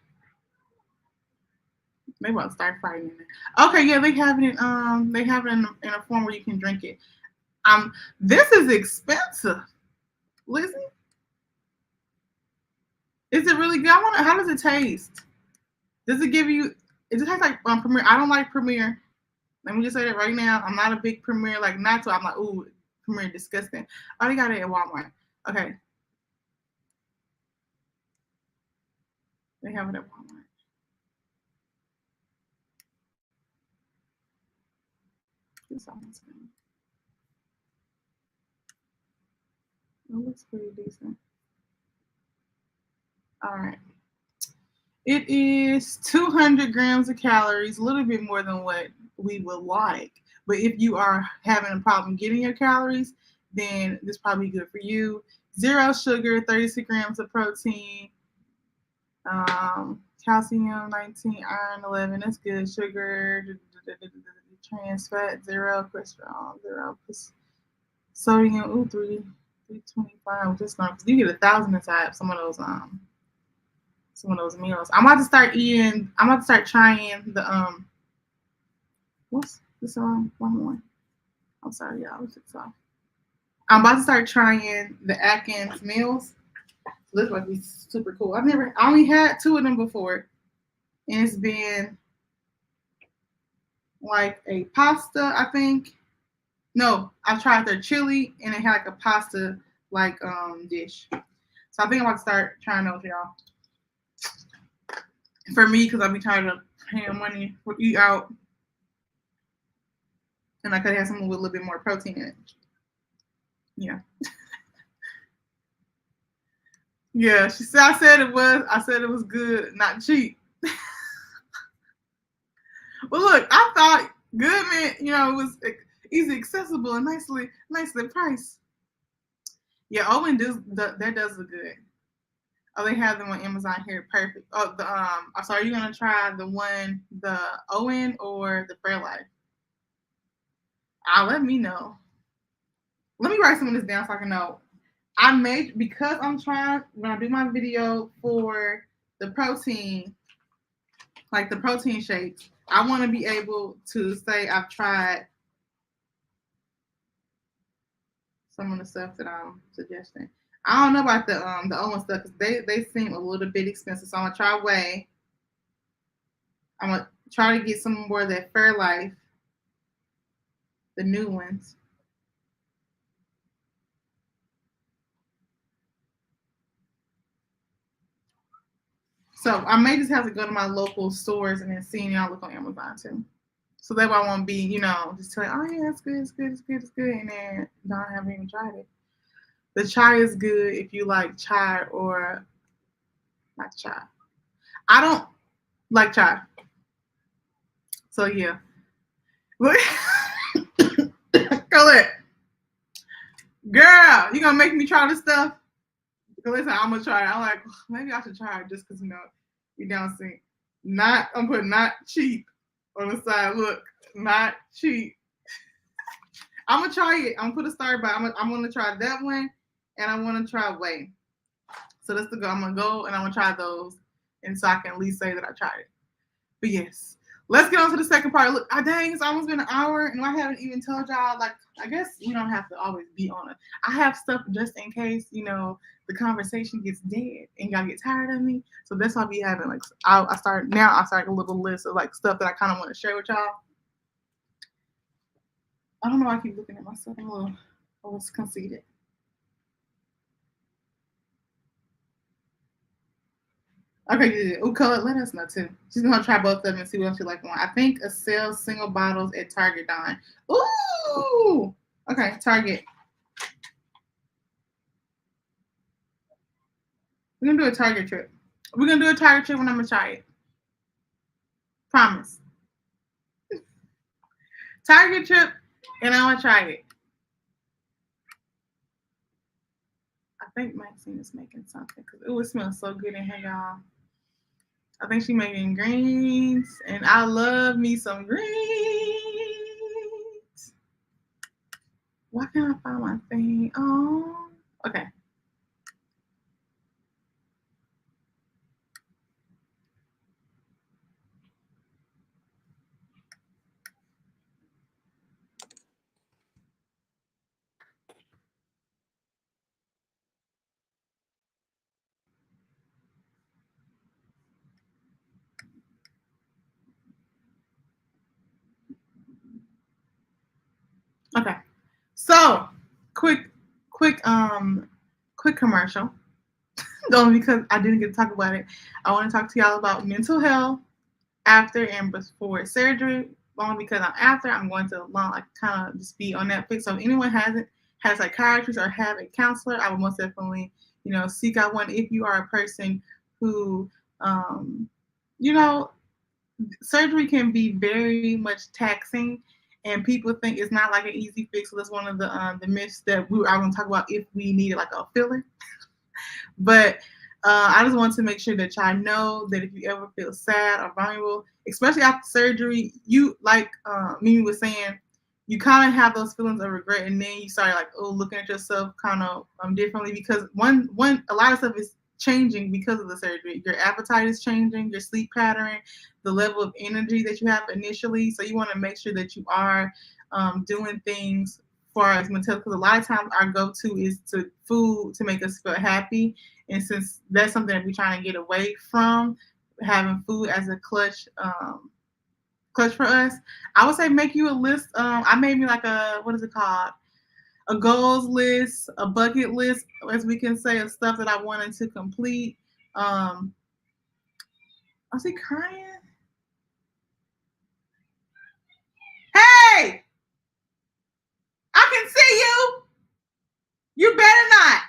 They want to start fighting in it. Okay, yeah, they have it in a form where you can drink it. This is expensive. Lizzie, is it really good? I wonder how does it taste? Does it give you? It just tastes like Premier. I don't like Premier. Let me just say that right now. I'm not a big Premier like not to. I'm like, ooh, Premier disgusting. I already got it at Walmart. Okay. They have it at Walmart. This almost good. It looks pretty decent. All right. It is 200 grams of calories, a little bit more than what we would like. But if you are having a problem getting your calories, then this probably good for you. 0 sugar, 36 grams of protein, calcium 19, iron 11. That's good. Sugar, trans fat 0, cholesterol 0, sodium 325. Just not you get 1,000 inside some of those meals. I'm about to start trying the what's this one more? I'm sorry, y'all. It's off. I'm about to start trying the Atkins meals. This might be super cool. I only had 2 of them before, and it's been like a pasta, I think. No, I tried their chili, and it had like a pasta like dish. So I think I'm about to start trying those, y'all. For me, because I'll be tired of paying money for eat out, and I could have something with a little bit more protein in it. Yeah. Yeah, she said. I said it was good, not cheap. Well, look, I thought good meant it was easy accessible and nicely priced. Yeah, Owen that does look good. Oh, they have them on Amazon here. Perfect. Oh, so are you gonna try the Owen or the Fairlife? Let me know. Let me write some of this down so I can know. Because I'm trying when I do my video for the protein, like the protein shakes, I want to be able to say I've tried some of the stuff that I'm suggesting. I don't know about the Owen stuff because they seem a little bit expensive. So I'm gonna try Whey. I'm gonna try to get some more of that Fairlife, the new ones. So I may just have to go to my local stores and then see y'all look on Amazon too. So that way I won't be, just telling, oh yeah, it's good, it's good, it's good, it's good, and then I haven't even tried it. The chai is good if you like chai or not chai. I don't like chai. So yeah. Colette, girl, you gonna make me try this stuff? Listen, I'm gonna try it. I'm like, maybe I should try it just because you down sync. I'm putting not cheap on the side. Look, not cheap. I'm gonna try it. I'm gonna put a star by. I'm gonna try that one, and I want to try Whey. So that's the go. I'm gonna go and I'm gonna try those, and so I can at least say that I tried it. But yes, let's get on to the second part. Look, dang, it's almost been an hour, and I haven't even told y'all. Like, I guess we don't have to always be on it. I have stuff just in case, the conversation gets dead and y'all get tired of me. So that's why I be having like I start a little list of like stuff that I kind of want to share with y'all. I don't know why I keep looking at myself. I'm a little conceited. Okay, good. Oh, Color, let us know too. She's gonna try both of them and see what else she like. One, I think a sells single bottles at Target. Don. Ooh. Okay, Target. We're gonna do a Target trip. We're gonna do a Target trip when I'm gonna try it. Promise. Target trip, and I'm gonna try it. I think Maxine is making something because it would smell so good in here, y'all. I think she's making greens, and I love me some greens. Why can't I find my thing? Oh, okay. Okay. So, quick commercial. Only because I didn't get to talk about it. I want to talk to y'all about mental health after and before surgery. Only because I'm going to like kind of just be on Netflix. So if anyone has a psychiatrist or have a counselor, I would most definitely, seek out one if you are a person who, you know, surgery can be very much taxing, and people think it's not like an easy fix. So that's one of the myths that I was going to talk about if we needed like a filler. But I just want to make sure that y'all know that if you ever feel sad or vulnerable, especially after surgery, you like Mimi was saying, you kind of have those feelings of regret, and then you start like, looking at yourself kind of differently, because a lot of stuff is changing because of the surgery. Your appetite is changing, your sleep pattern, the level of energy that you have initially. So you want to make sure that you are doing things far as mental, because a lot of times our go-to is to food to make us feel happy, and since that's something that we're trying to get away from, having food as a clutch for us, I would say make you a list. I made me like what is it called? A goals list, a bucket list, as we can say, of stuff that I wanted to complete. I was he crying? Hey, I can see you. You better not.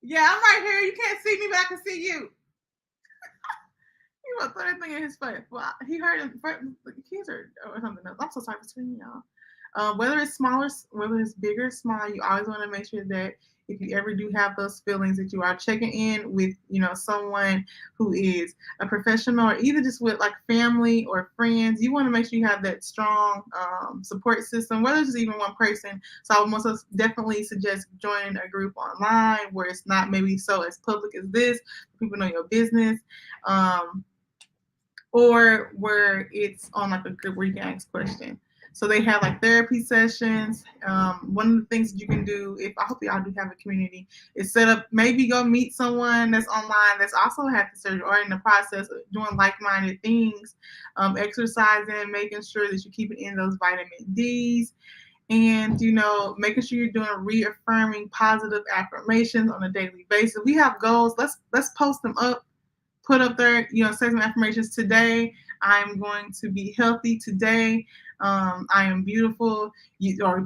Yeah, I'm right here. You can't see me, but I can see you. He wrote that thing in his face. Well, he heard it. The kids or something else. I'm so sorry for y'all. Whether it's smaller, whether it's bigger, small, you always want to make sure that if you ever do have those feelings, that you are checking in with, someone who is a professional, or either just with like family or friends. You want to make sure you have that strong support system, whether it's even one person. So I would most definitely suggest joining a group online where it's not maybe so as public as this. People know your business. Or where it's on like a group where you can ask questions. So they have like therapy sessions. One of the things that you can do, if I hope y'all do have a community, is set up, maybe go meet someone that's online that's also had the surgery or in the process of doing like-minded things, exercising, making sure that you're keeping in those vitamin D's, and making sure you're doing reaffirming positive affirmations on a daily basis. We have goals. Let's post them up. Put up there, say some affirmations. Today, I'm going to be healthy. Today, I am beautiful. You are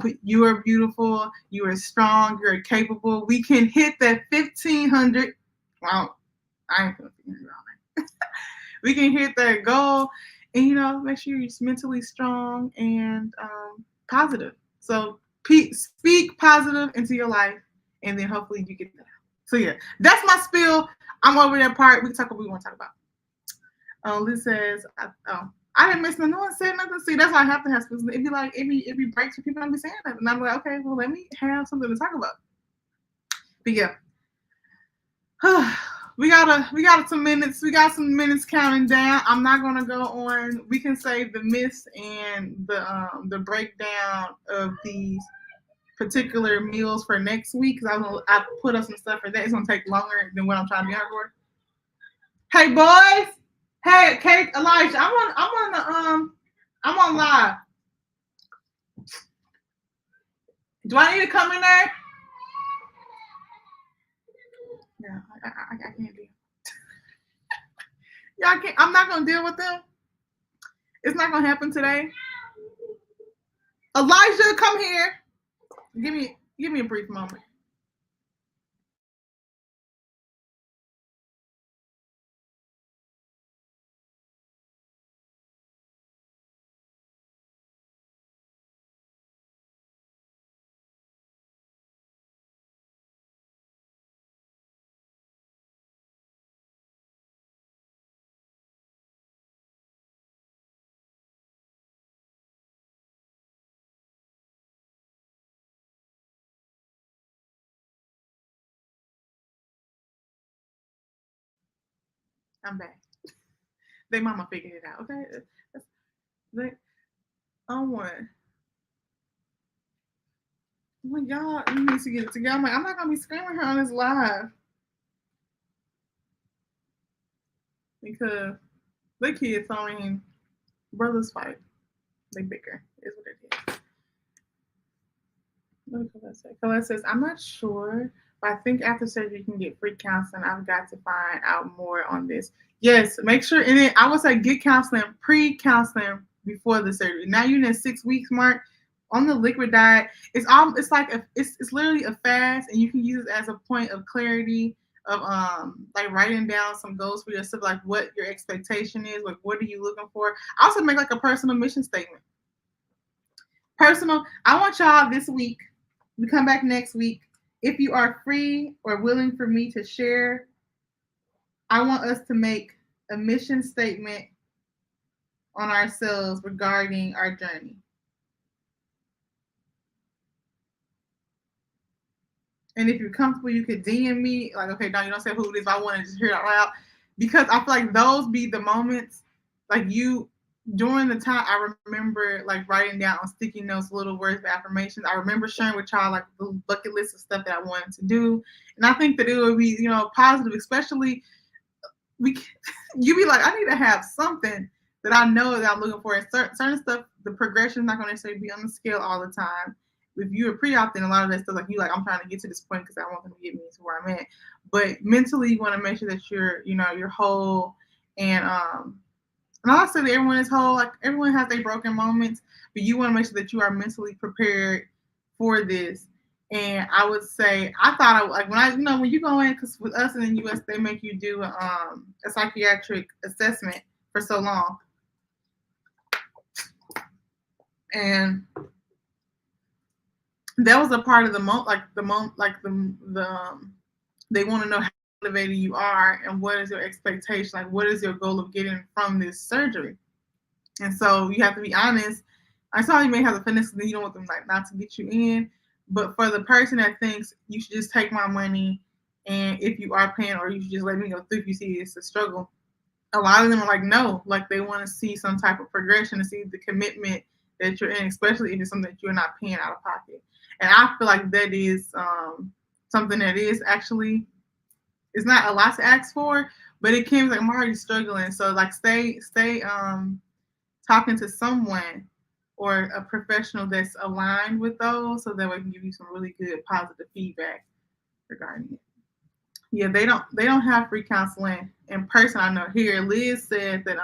beautiful. You are strong. You're capable. We can hit that 1,500. Wow, I ain't gonna figure it out. We can hit that goal, and make sure you're just mentally strong and positive. So speak positive into your life, and then hopefully you get that. So yeah, that's my spiel. I'm over that part. We can talk about what we want to talk about. Liz says, I didn't miss nothing. No one said nothing. See, that's why I have to have spiels. It'd be like every break, so people don't be saying that. And I'm like, okay, well, let me have something to talk about. But yeah. We got some minutes. We got some minutes counting down. I'm not gonna go on. We can save the myths and the breakdown of these particular meals for next week, because I put up some stuff for that. It's gonna take longer than what I'm trying to be on for. Hey boys, hey Kate, Elijah, I'm on live. Do I need to come in there? No, I can't deal. Y'all can't. I'm not gonna deal with them. It's not gonna happen today. Elijah, come here. Give me a brief moment. I'm back. They mama figured it out. Okay, they on one. Oh my God, you need to get it together. I'm not gonna be screaming her on this live because the kids, brothers fight. They bicker. Is what it is. What did Colette say? Colette says, I'm not sure, I think after surgery you can get free counseling. I've got to find out more on this. Yes, make sure, and then I would say get counseling, pre-counseling before the surgery. Now you're in the 6 weeks mark on the liquid diet. It's like it's literally a fast, and you can use it as a point of clarity of like writing down some goals for yourself, like what your expectation is, like what are you looking for. I also make like a personal mission statement. Personal. I want y'all this week. We come back next week. If you are free or willing for me to share, I want us to make a mission statement on ourselves regarding our journey. And if you're comfortable, you could DM me. Like, okay, Dawn, you don't say who it is. I want to just hear it out loud. Because I feel like those be the moments, like you, during the time, I remember like writing down on sticky notes little words of affirmations. I remember sharing with y'all like the bucket list of stuff that I wanted to do. And I think that it would be, positive, especially you be like, I need to have something that I know that I'm looking for. And certain stuff, the progression is not going to necessarily be on the scale all the time. If you're pre-op, then a lot of that stuff, like I'm trying to get to this point because I want them to get me to where I'm at. But mentally, you want to make sure that you're whole. And I say that everyone is whole. Like everyone has their broken moments, but you want to make sure that you are mentally prepared for this. And I would say, I thought when you go in, because with us in the U.S., they make you do a psychiatric assessment for so long, and that was a part of they want to know how motivated you are and what is your expectation, like what is your goal of getting from this surgery. And so you have to be honest. I saw you may have the fitness, and you don't want them like not to get you in. But for the person that thinks you should just take my money, and if you are paying, or you should just let me go through if you see it's a struggle, a lot of them are like, no, like they want to see some type of progression, to see the commitment that you're in, especially if it's something that you're not paying out of pocket. And I feel like that is something that is actually, it's not a lot to ask for, but it can be like, I'm already struggling. So like stay talking to someone or a professional that's aligned with those, so that we can give you some really good positive feedback regarding it. Yeah, they don't have free counseling in person. I know here Liz said that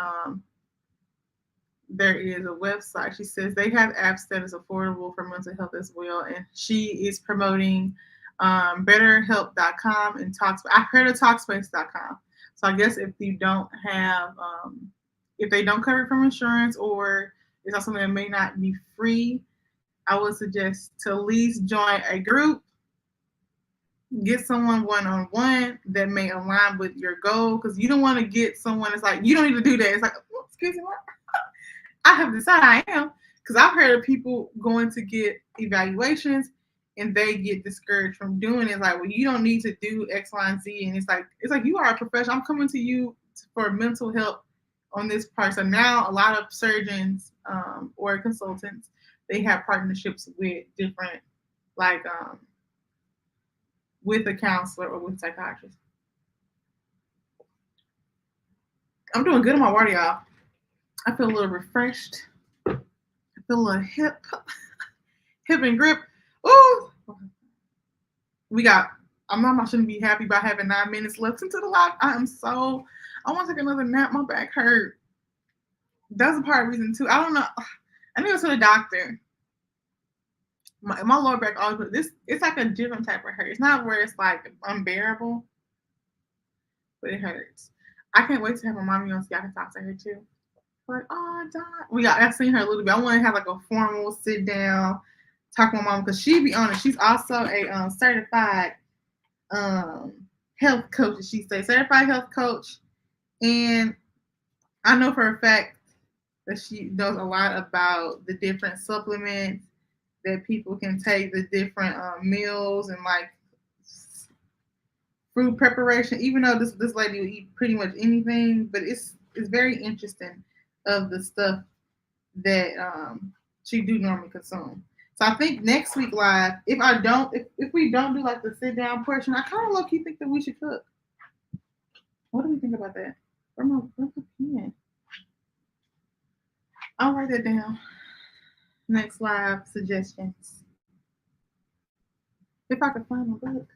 there is a website. She says they have apps that is affordable for mental health as well, and she is promoting BetterHelp.com and Talkspace. I heard of Talkspace.com. So I guess if you don't have, if they don't cover it from insurance, or it's not something that may not be free, I would suggest to at least join a group, get someone one-on-one that may align with your goal, because you don't want to get someone that's like, you don't need to do that. It's like, oh, excuse me, what? I have decided I am, because I've heard of people going to get evaluations and they get discouraged from doing it. It's like, well, you don't need to do X, Y, and Z. And it's like you are a professional. I'm coming to you for mental health on this part. So now a lot of surgeons or consultants, they have partnerships with different, like with a counselor or with a psychiatrist. I'm doing good on my water, y'all. I feel a little refreshed. I feel a little hip and grip. Ooh, I shouldn't be happy about having 9 minutes left into the live. I want to take another nap. My back hurt. That's a part of the reason too. I don't know. I need to go to the doctor. My lower back always, it's like a different type of hurt. It's not where it's like unbearable, but it hurts. I can't wait to have my mommy on so I can talk to her too. Like, oh, Don. I've seen her a little bit. I want to have like a formal sit down, talk to my mom, because she be on it. She's also a certified health coach, as she says, certified health coach. And I know for a fact that she knows a lot about the different supplements that people can take, the different meals, and like food preparation. Even though this lady will eat pretty much anything, but it's very interesting of the stuff that she do normally consume. So I think next week live, if we don't do like the sit down portion, I kind of low key think that we should cook. What do we think about that? Where's my pen? I'll write that down. Next live suggestions. If I could find my book.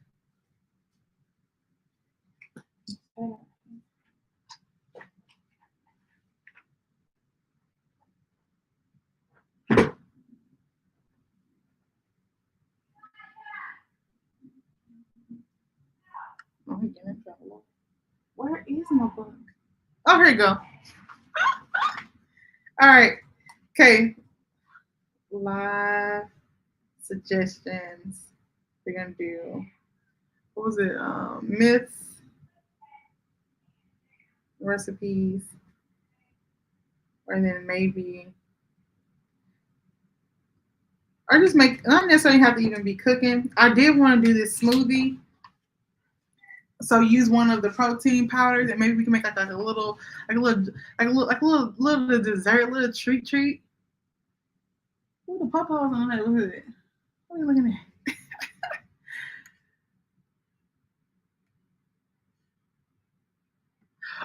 we getting in trouble. Where is my book? Oh, here you go. All right. Okay. Live suggestions. We're gonna do, what was it? Myths, recipes, or then maybe, or just make, not necessarily have to even be cooking. I did want to do this smoothie. So use one of the protein powders, and maybe we can make like a little, little dessert, little treat. Ooh, the pawpaws on that. Look at it. What are you looking at?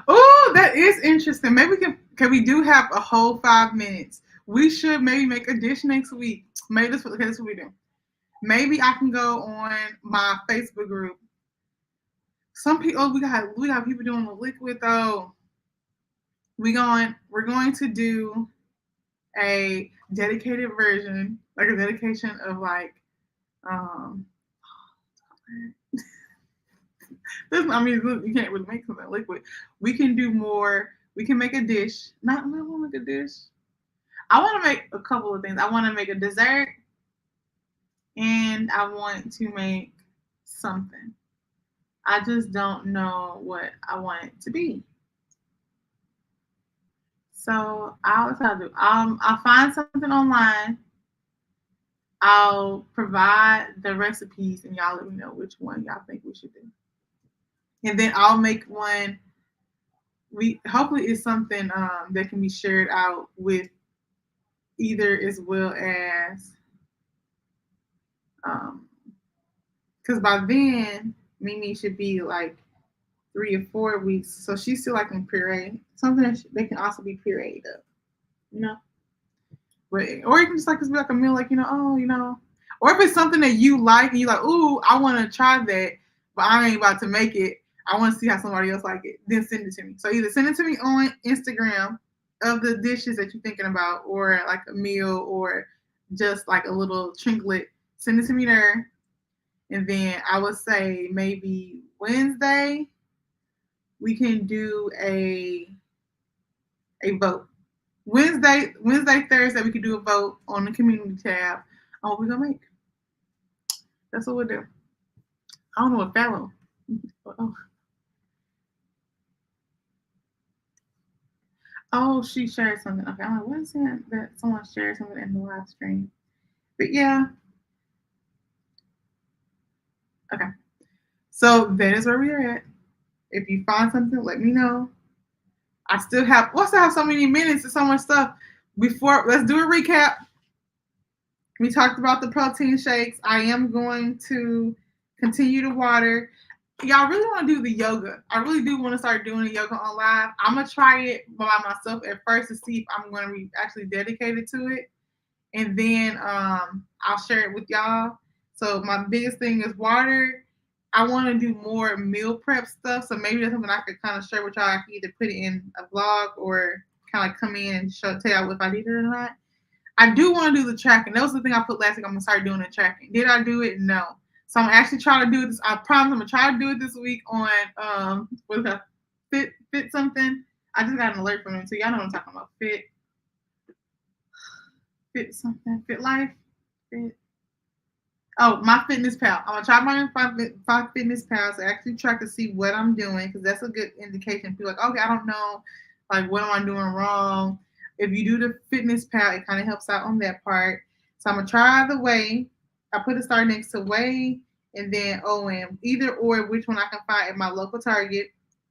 Oh, that is interesting. Maybe we do have a whole 5 minutes. We should maybe make a dish next week. Maybe this, okay, this is what we do. Maybe I can go on my Facebook group. Some people, oh, we got people doing the liquid though. We're going to do a dedicated version, like a dedication of like, um, this, I mean, you can't really make something liquid. We can do more. We can make a dish. Not, I want to make a dish. I want to make a couple of things. I want to make a dessert, and I want to make something. I just don't know what I want it to be. So I'll try to do. I'll find something online. I'll provide the recipes, and y'all let me know which one y'all think we should do. And then I'll make one. We hopefully it's something that can be shared out with either, as well as because by then Mimi should be like 3 or 4 weeks, so she's still like in puree. Something that they can also be pureed up, you know. But or you can just like just be like a meal, like or if it's something that you like and you're like, ooh, I want to try that, but I ain't about to make it. I want to see how somebody else like it. Then send it to me. So either send it to me on Instagram of the dishes that you're thinking about, or like a meal, or just like a little trinket. Send it to me there, and then I would say maybe Wednesday we can do a vote. Wednesday, Thursday we could do a vote on the community tab on what we're gonna make. That's what we'll do. I don't know what Fallow. Oh, she shared something. Okay, I'm like, what is it that someone shared something in the live stream? But yeah. Okay. So that is where we are at. If you find something, let me know. I still have so many minutes and so much stuff. Before, let's do a recap. We talked about the protein shakes. I am going to continue to water. Y'all really want to do the yoga. I really do want to start doing the yoga on live. I'm going to try it by myself at first to see if I'm going to be actually dedicated to it. And then I'll share it with y'all. So my biggest thing is water. I want to do more meal prep stuff. So maybe that's something I could kind of share with y'all. I can either put it in a vlog or kind of like come in and tell y'all if I did it or not. I do want to do the tracking. That was the thing I put last week. I'm going to start doing the tracking. Did I do it? No. So I'm actually trying to do this. I promise I'm going to try to do it this week on, what's that? Fit something. I just got an alert from them. So y'all know what I'm talking about. Fit something. Fit life. Fit. Oh, my Fitness Pal. I'm gonna try my Fitness Pal to actually track to see what I'm doing, because that's a good indication. People like, okay, I don't know, like what am I doing wrong? If you do the Fitness Pal, it kind of helps out on that part. So I'm gonna try the Whey. I put a star next to Whey and then OM, either or, which one I can find at my local Target.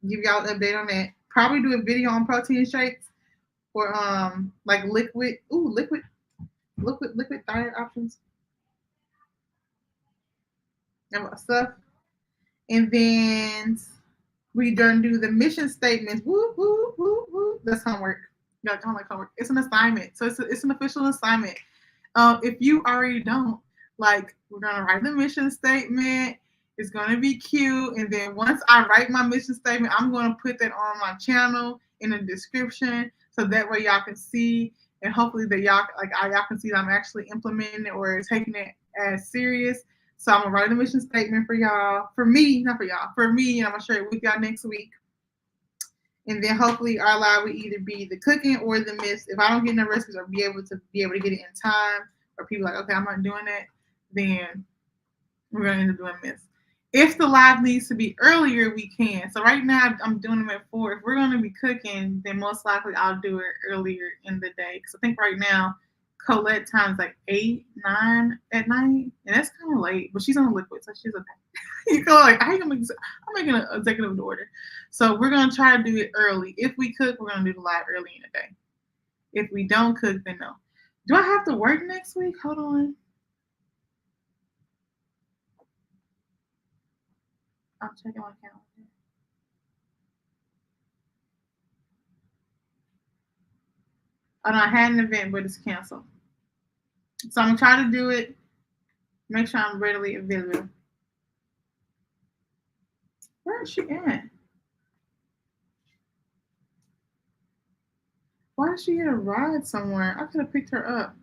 Give y'all an update on that. Probably do a video on protein shakes or like liquid diet options and stuff. And then we done do the mission statements. Woo, woo, woo, woo. That's homework. Y'all don't like homework. It's an assignment. So it's an official assignment. If you already don't, like, we're going to write the mission statement. It's going to be cute. And then once I write my mission statement, I'm going to put that on my channel in the description. So that way y'all can see, and hopefully that y'all can see that I'm actually implementing it or taking it as serious. So I'm gonna write a mission statement for y'all, for me, not for y'all, for me, and I'm gonna share it with y'all next week. And then hopefully our live will either be the cooking or the miss. If I don't get no recipes or be able to get it in time, or people like, okay, I'm not doing that, then we're gonna end up doing miss. If the live needs to be earlier, we can. So right now I'm doing them at 4. If we're gonna be cooking, then most likely I'll do it earlier in the day. Because I think right now Colette time's like 8, 9 at night, and that's kind of late. But she's on liquid, so she's okay. You go like, I'm making an executive order. So we're gonna try to do it early. If we cook, we're gonna do the live early in the day. If we don't cook, then no. Do I have to work next week? Hold on. I'm checking my calendar. Oh no, I had an event, but it's canceled. So I'm gonna try to do it. Make sure I'm readily available. Where is she at? Why did she get a ride somewhere? I could have picked her up.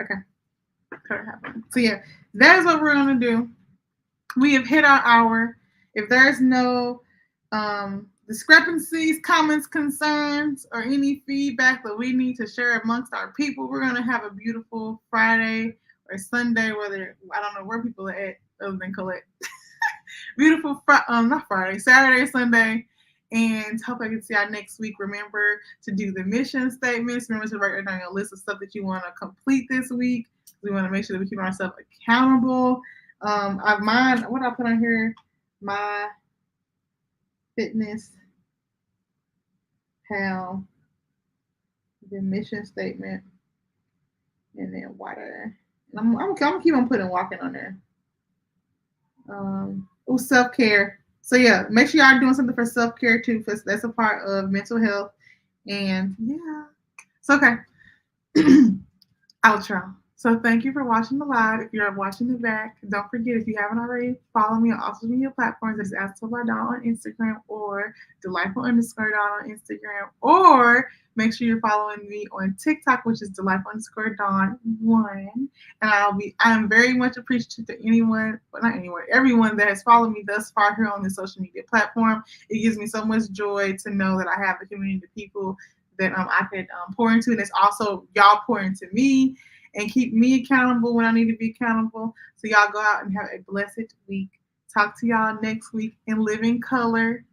Okay. So yeah, that is what we're gonna do. We have hit our hour. If there's no discrepancies, comments, concerns, or any feedback that we need to share amongst our people, we're gonna have a beautiful Friday or Sunday. Whether I don't know where people are at other than Colette. Beautiful, not Friday, Saturday, Sunday, and hope I can see y'all next week. Remember to do the mission statements. Remember to write down a list of stuff that you want to complete this week. We want to make sure that we keep ourselves accountable. I've what I put on here, my fitness pal, the mission statement, and then water. I'm gonna keep on putting walking on there. Self-care. So yeah, make sure y'all doing something for self-care too, because that's a part of mental health. And yeah, it's okay. Outro. So thank you for watching the live. If you're watching it back, don't forget, if you haven't already, follow me on all social media platforms. It's Ask Told by Dawn on Instagram, or Delightful_Dawn on Instagram, or make sure you're following me on TikTok, which is Delightful_Dawn1. And I'm very much appreciative to everyone that has followed me thus far here on this social media platform. It gives me so much joy to know that I have a community of people that I could pour into, and it's also y'all pour into me and keep me accountable when I need to be accountable. So y'all go out and have a blessed week. Talk to y'all next week and live in color.